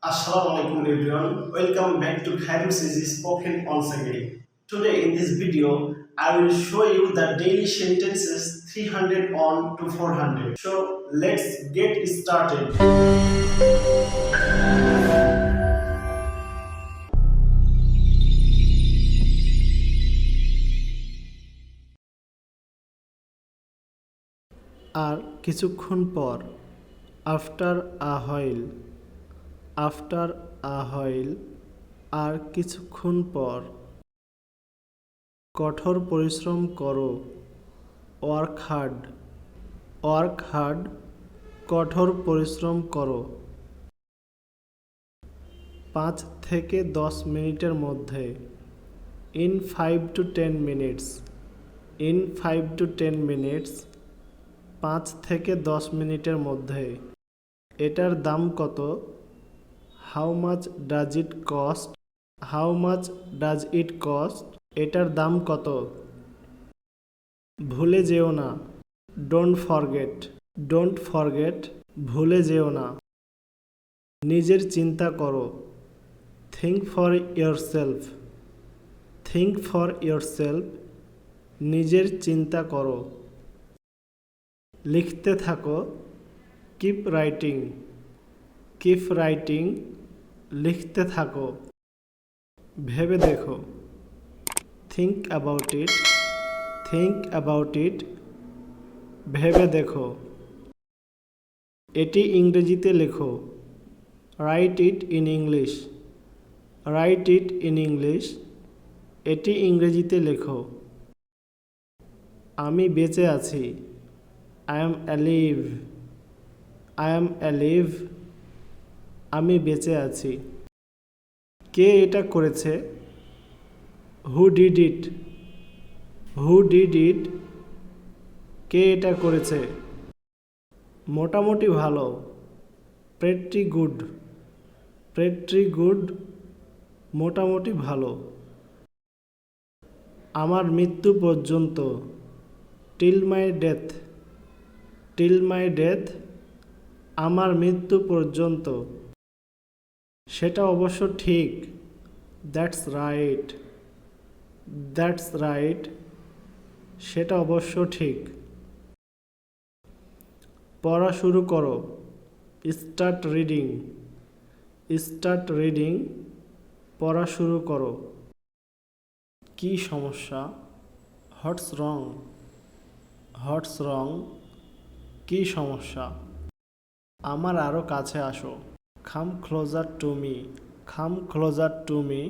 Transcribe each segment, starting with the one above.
Assalamualaikum everyone. Welcome back to Khairul says spoken once again. Today in this video, I will show you the daily sentences 300 on to 400. So let's get started. আর কিছুক্ষণ পর after a while after a while আর কিছুক্ষণ পর কঠোর পরিশ্রম করো work hard কঠোর পরিশ্রম করো 5 থেকে 10 মিনিটের মধ্যে in 5 to 10 minutes in 5 to 10 minutes 5 থেকে 10 মিনিটের মধ্যে এটার দাম কত how much does it cost how much does it cost এটার দাম কত ভুলে যেও না ডোন্ট ফরগেট ভুলে যেও না নিজের চিন্তা করো থিঙ্ক ফর ইয়োরসেলফ নিজের চিন্তা করো লিখতে থাকো কিপ রাইটিং লিখতে থাকো ভেবে দেখো থিঙ্ক অ্যাবাউট ইট ভেবে দেখো এটি ইংরেজিতে লেখো রাইট ইট ইন ইংলিশ এটি ইংরেজিতে লেখো আমি বেঁচে আছি আই অ্যাম অ্যালিভ আমি বেঁচে আছি কে এটা করেছে হু ডিড ইট কে এটা করেছে মোটামুটি ভালো প্রেট্রি গুড মোটামুটি ভালো আমার মৃত্যু পর্যন্ত টিল মাই ডেথ আমার মৃত্যু পর্যন্ত সেটা অবশ্য ঠিক দ্যাটস রাইট সেটা অবশ্য ঠিক পড়া শুরু করো স্টার্ট রিডিং পড়া শুরু করো কি সমস্যা হোয়াটস রং কি সমস্যা আমার আরও কাছে আসো কাম ক্লোজার টু মি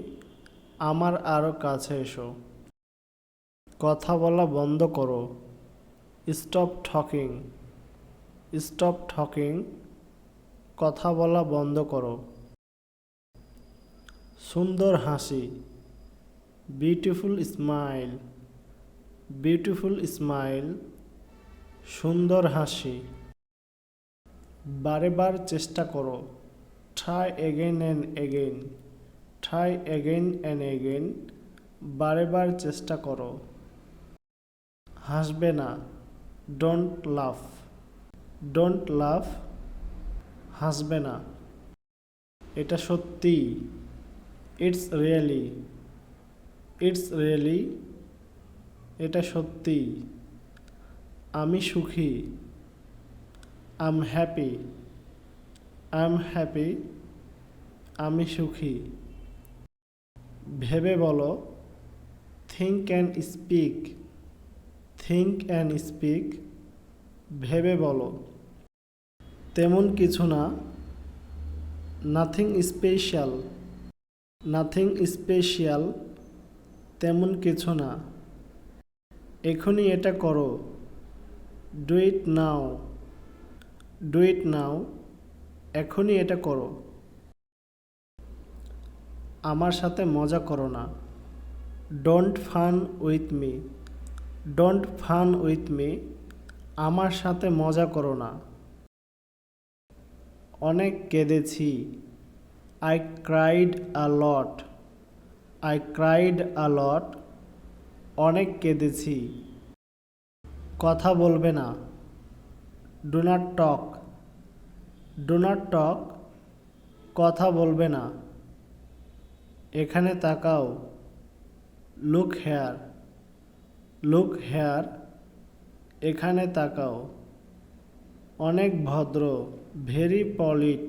আমার আরও কাছে এসো কথা বলা বন্ধ করো স্টপ টকিং কথা বলা বন্ধ করো সুন্দর হাসি বিউটিফুল স্মাইল সুন্দর হাসি বারেবার চেষ্টা করো ট্রাই এগেইন অ্যান্ড এগেইন বারেবার চেষ্টা করো হাসবে না ডোন্ট লাফ হাসবে না এটা সত্যি ইটস রিয়েলি এটা সত্যি আমি সুখী আই এম হ্যাপি আমি সুখী ভেবে বলো থিঙ্ক অ্যান্ড স্পিক ভেবে বলো তেমন কিছু না নাথিং স্পেশাল তেমন কিছু না এখনই এটা করো ডু ইট নাও এখনই এটা করো আমার সাথে মজা করো না ডোন্ট ফান উইথ মি আমার সাথে মজা করো না অনেক কেঁদেছি আই ক্রাইড আ লট অনেক কেঁদেছি কথা বলবে না ডু নট টক কথা বলবে না। এখানে তাকাও। Look here. Look here. এখানে তাকাও। অনেক ভদ্র। Very polite.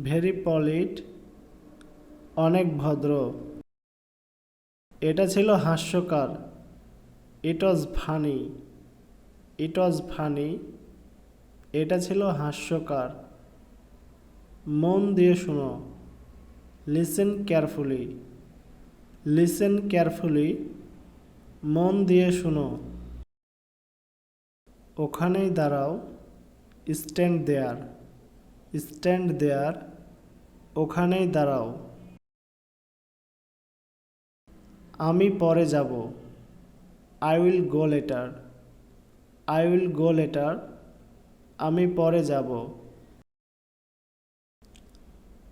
Very polite. অনেক ভদ্র। এটা ছিল হাস্যকর। It was funny. It was funny. এটা ছিল হাস্যকর। মন দিয়ে শোনো। Listen carefully. Listen carefully. মন দিয়ে শোনো। ওখানেই দাঁড়াও। Stand there. Stand there. ওখানেই দাঁড়াও। আমি পরে যাব। I will go later. I will go later. আমি পরে যাব।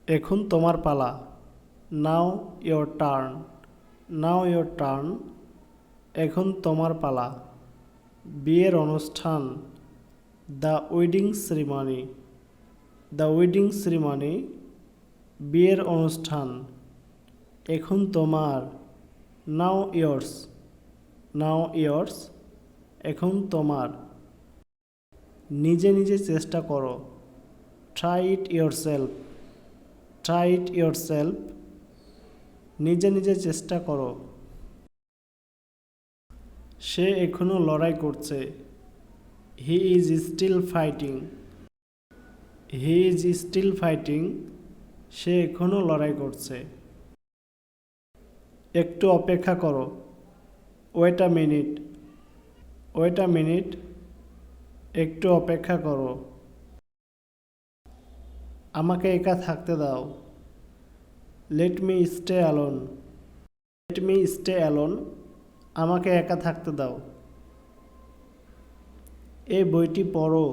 এখন তোমার পালা। Now your turn. Now your turn. এখন তোমার পালা। বিয়ের অনুষ্ঠান। The wedding ceremony. The wedding ceremony. বিয়ের অনুষ্ঠান। এখন তোমার। Now yours. Now yours. এখন তোমার। নিজে নিজে চেষ্টা করো। Try it yourself. Try it yourself. নিজে নিজে চেষ্টা করো। সে এখনো লড়াই করছে। He is still fighting. He is still fighting. সে এখনো লড়াই করছে। একটু অপেক্ষা করো। Wait a minute. Wait a minute. একটু অপেক্ষা করো। আমাকে একা থাকতে দাও। Let me stay alone. Let me stay alone. আমাকে একা থাকতে দাও। এই বইটি পড়ো।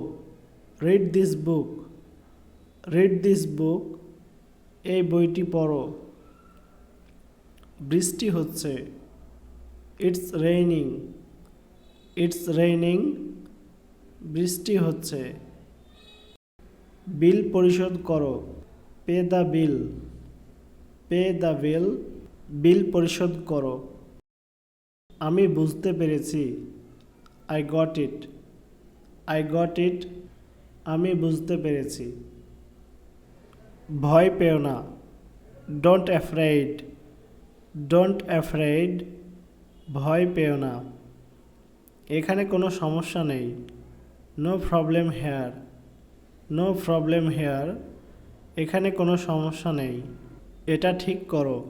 Read this book. Read this book. এই বইটি পড়ো। বৃষ্টি হচ্ছে। It's raining. It's raining. বৃষ্টি হচ্ছে। বিল পরিশোধ করো। Pay the bill. Pay the bill. Bill পরিশোধ করো। আমি বুঝতে পেরেছি। I got it. I got it. আমি বুঝতে পেরেছি। ভয় পেও না। Don't afraid. Don't afraid. ভয় পেও না। এখানে কোনো সমস্যা নেই। No problem hair. No problem here. এখানে কোনো সমস্যা নেই। এটা ঠিক করো।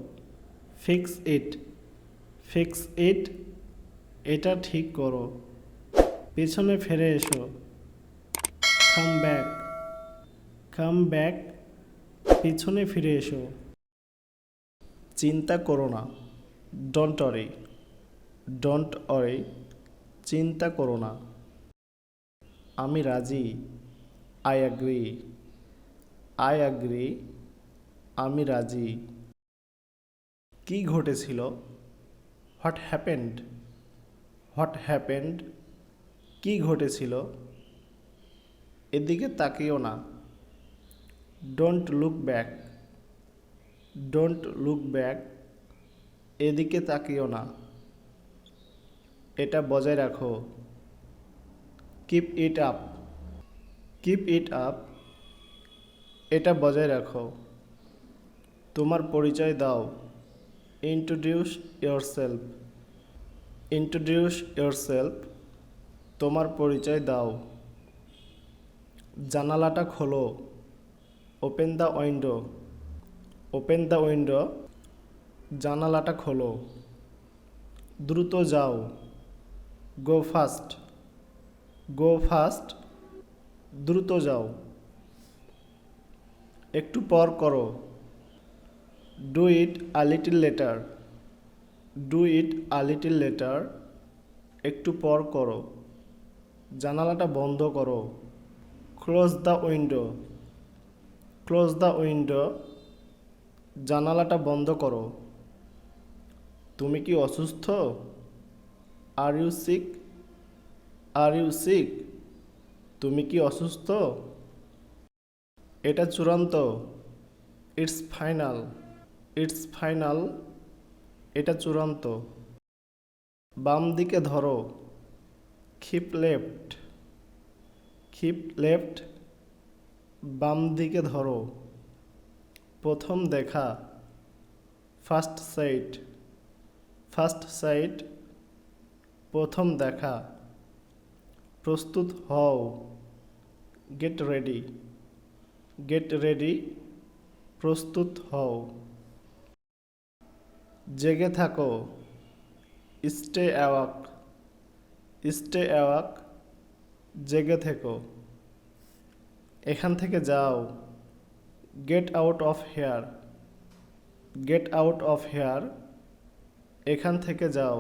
Fix it. Fix it. এটা ঠিক করো। পেছনে ফিরে এসো। Come back. Come back. পিছনে ফিরে এসো। চিন্তা করো না। Don't worry. Don't worry. চিন্তা করো না। আমি রাজি। I agree. I agree. আমি রাজি। কি ঘটেছিল? What happened? What happened? কি ঘটেছিল? এদিকে তাকিও না। Don't look back. Don't look back. এদিকে তাকিও না। এটা বজায় রাখো। Keep it up. Keep it up. এটা বজায় রাখো। তোমার পরিচয় দাও। Introduce yourself. Introduce yourself. তোমার পরিচয় দাও। জানালাটা খোলো। Open the window. Open the window. জানালাটা খোলো। দ্রুত যাও। Go fast. Go fast. দ্রুত যাও। একটু পর করো। Do it a little later. Do it a little later. একটু পর করো। জানালাটা বন্ধ করো। Close the window. Close the window. জানালাটা বন্ধ করো। তুমি কি অসুস্থ? Are you sick? R you sick? তুমি কি অসুস্থ? এটা চূড়ান্ত। It's final. ইটস ফাইনাল, এটা চূড়ান্ত। বাম দিকে ধরো, কিপ লেফট। কিপ লেফট, বাম দিকে ধরো। প্রথম দেখা, ফার্স্ট সাইট। ফার্স্ট সাইট, প্রথম দেখা। প্রস্তুত হও, গেট রেডি। গেট রেডি, প্রস্তুত হও। জেগে থাকো, স্টে অ্যাওয়াক। স্টে অ্যাওয়াক, জেগে থেকো। এখান থেকে যাও, get out of here. Get out of here, এখান থেকে যাও।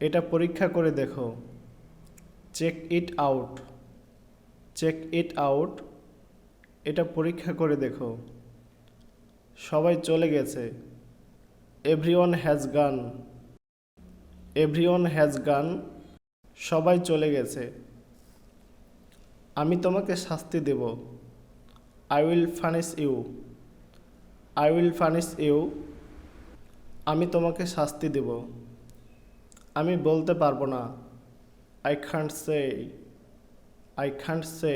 এটা পরীক্ষা করে দেখো, check it out. Check it out, এটা পরীক্ষা করে দেখো। সবাই চলে গেছে, everyone has gone. Everyone has gone, সবাই চলে গেছে। আমি তোমাকে শাস্তি দেব, I will punish you. I will punish you, আমি তোমাকে শাস্তি দেব। আমি বলতে পারবো না, I can't say. I can't say,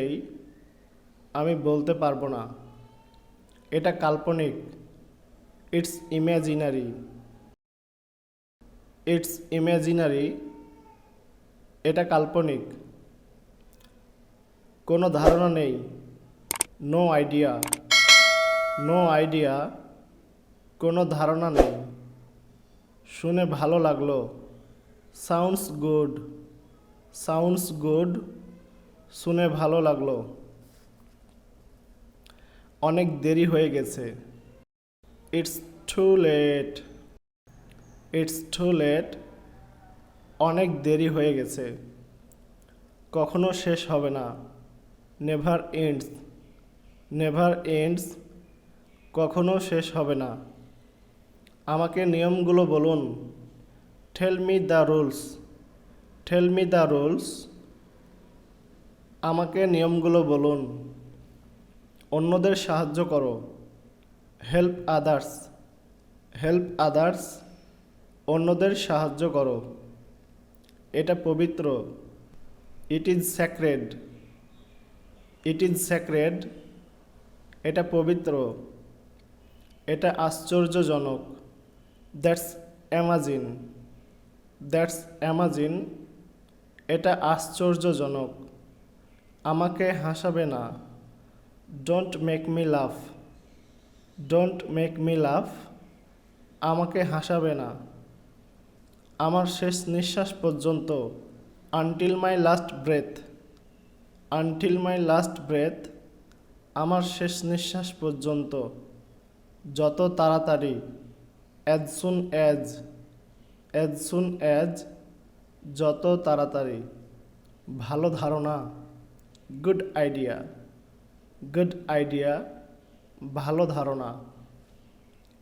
আমি বলতে পারবো না। এটা কাল্পনিক, ইটস ইমাজিনারি। ইটস ইমাজিনারি, এটা কাল্পনিক। কোনো ধারণা নেই, নো আইডিয়া। নো আইডিয়া, কোনো ধারণা নেই। শুনে ভালো লাগলো, সাউন্ডস গুড। সাউন্ডস গুড, শুনে ভালো লাগলো। অনেক দেরি হয়ে গেছে, it's too late. It's too late, অনেক দেরি হয়ে গেছে। কখনো শেষ হবে না, নেভার এন্ডস। নেভার এন্ডস, কখনো শেষ হবে না। আমাকে নিয়মগুলো বলুন, tell me the rules. Tell me the rules, আমাকে নিয়মগুলো বলুন। অন্যদের সাহায্য করো, হেল্প আদার্স। হেল্প আদার্স, অন্যদের সাহায্য করো। এটা পবিত্র, it is sacred. It is sacred, এটা পবিত্র। এটা আশ্চর্যজনক, দ্যাটস অ্যামাজিং। দ্যাটস অ্যামাজিং, এটা আশ্চর্যজনক। আমাকে হাসাবে না, ডোন্ট মেক মি লাফ। ডোন্ট মেক মি লাফ, আমাকে হাসাবে না। আমার শেষ নিঃশ্বাস পর্যন্ত, আনটিল মাই লাস্ট ব্রেথ। আনটিল মাই লাস্ট ব্রেথ, আমার শেষ নিঃশ্বাস পর্যন্ত। যত তাড়াতাড়ি, as soon as. As soon as, যত তাড়াতাড়ি। ভালো ধারণা, গুড আইডিয়া। গুড আইডিয়া, ভালো ধারণা।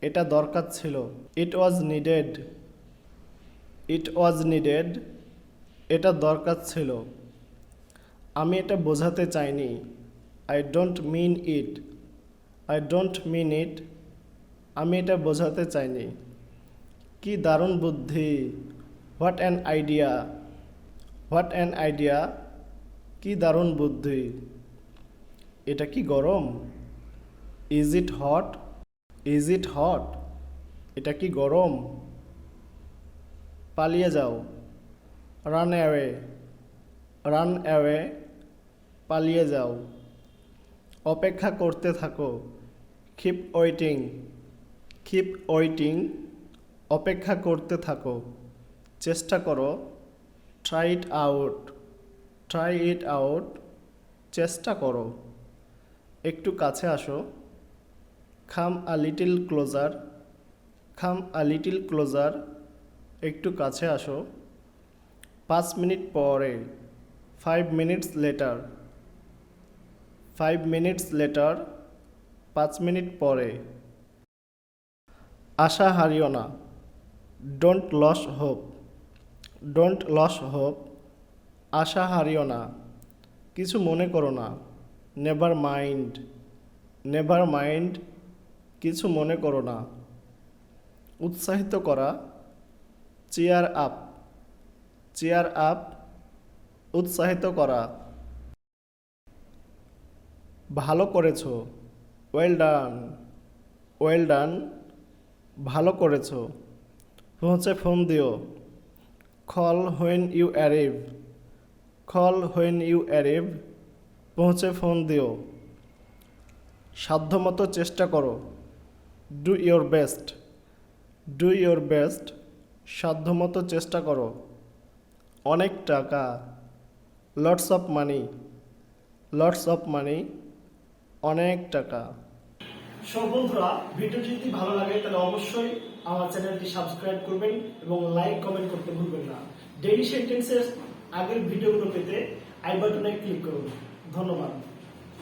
এটা দরকার ছিল, ইট ওয়াজ নিডেড। ইট ওয়াজ নিডেড, এটা দরকার ছিল। আমি এটা বোঝাতে চাইনি, I don't mean it. I don't mean it, আমি এটা বোঝাতে চাইনি। কি দারুণ বুদ্ধি, what an idea. What an idea, কি দারুণ বুদ্ধি। এটা কি গরম, is it hot. Is it hot, এটা কি গরম। পালিয়ে যাও, রান অ্যাওয়ে। রান অ্যাওয়ে, পালিয়ে যাও। অপেক্ষা করতে থাকো, কিপ ওয়েটিং। কিপ ওয়েটিং, অপেক্ষা করতে থাকো। চেষ্টা করো, try it out. Try it out, চেষ্টা করো। একটু কাছে আসো, come a little closer. Come a little closer, একটু কাছে আসো। 5 মিনিট পরে, 5 minutes later. 5 minutes later, 5 minute পরে। আশা হারিও না, don't lose hope. Don't lose hope, আশা হারিও না। কিছু মনে করো না, নেভার মাইন্ড। নেভার মাইন্ড, কিছু মনে করো না। উৎসাহিত করা, চেয়ার আপ, চেয়ার আপ, উৎসাহিত করা। ভালো করেছো, ওয়েল ডান, ওয়েল ডান, ভালো করেছো। পৌঁছে ফোন দিও, call when you arrive, call when you arrive, পৌঁছে ফোন দিও। সাধ্যমতো চেষ্টা করো, do your best, do your best, সাধ্যমতো চেষ্টা করো। অনেক টাকা, lots of money, lots of money, অনেক টাকা। সো বন্ধুরা, ভিডিওটি যদি ভালো লাগে তাহলে অবশ্যই আমার চ্যানেলটি সাবস্ক্রাইব করবেন এবং লাইক কমেন্ট করতে ভুলবেন না। ডেইলি সেন্টেন্সের আগের ভিডিওগুলো পেতে আই বাটনে ক্লিক করুন। ধন্যবাদ।